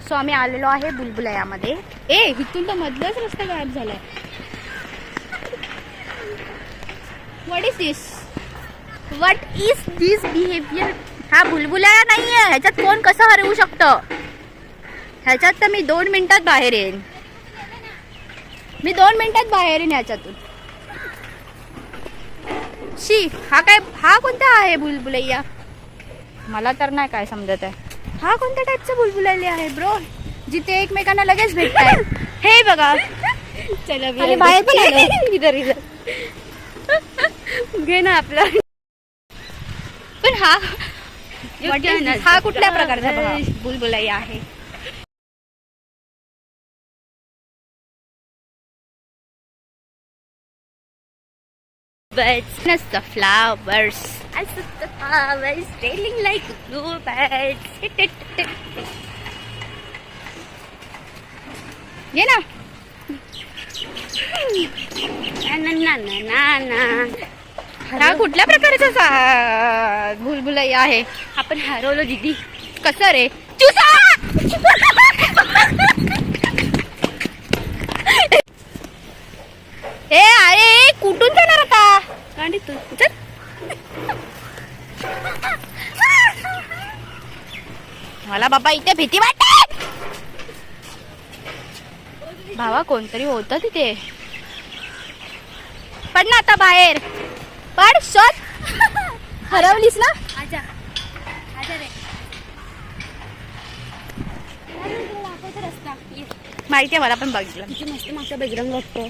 So आम्ही आलेलो आहे बुलबुलयामध्ये. इथून तर मधलाच रस्ता गायब झालाय. What is this behaviour? हा बुलबुलया नाहीये. ह्याच्यात कोण कसं हरवू शकतं? ह्याच्यात तर मी 2 मिनिटात बाहेर येईन. ह्याच्यातून. हा कोणता आहे बुलबुलैया? मला तर नाही काय समजत आहे. हा कोणत्या टाईपचा बुलबुलैया आहे ब्रो, जिथे एकमेकांना लगेच भेटताय? हे बघा, चला बाहेर पण आलो. इधर घे ना आपला. पण हा कुठल्या प्रकारचा बुलबुलैया आहे? Birds, the flowers, as the flowers trailing like bluebirds. ये ना. हा कुठल्या प्रकारचा बुलबुलैया आहे? आपण हरवलो दीदी. कसं रे? चुसा. अरे कुठून जाणार आता? गाडीतून चल. मला बाबा इथे भीती वाटते. भावा कोणतरी होतं तिथे. पड ना आता बाहेर. पड. शोध. हरवलीस ना? आजा रे. माहिती आहे मला पण बघितलं. किती मस्त मागचा बजरंग वाटतो.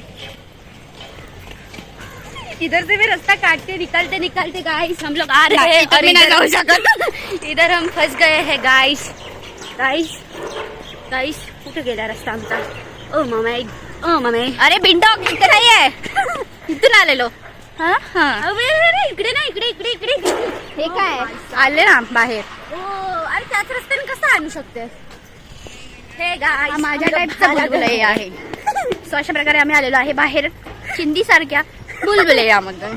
इधर से भी रास्ता काटते निकलते गाइस हम लोग आ रहे हैं. और इधर जाऊ शकत. इधर हम फंस गए हैं गाइस. कुठे गेला रस्ता आमचा? ओ मम्मी. अरे बिंडो इथे नाहीये. इथून आलेलो. इकडे ना. इकडे. हे काय आले ना बाहेर. अरे त्याच रस्त्याने कसं आणू शकते? हे गाइस माझ्या टाईपचा बुलबुलैया आहे. सो अशा प्रकारे आम्ही आलेलो आहे बाहेर चिंदी सारख्या बुलबुलैयामध्ये.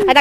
आता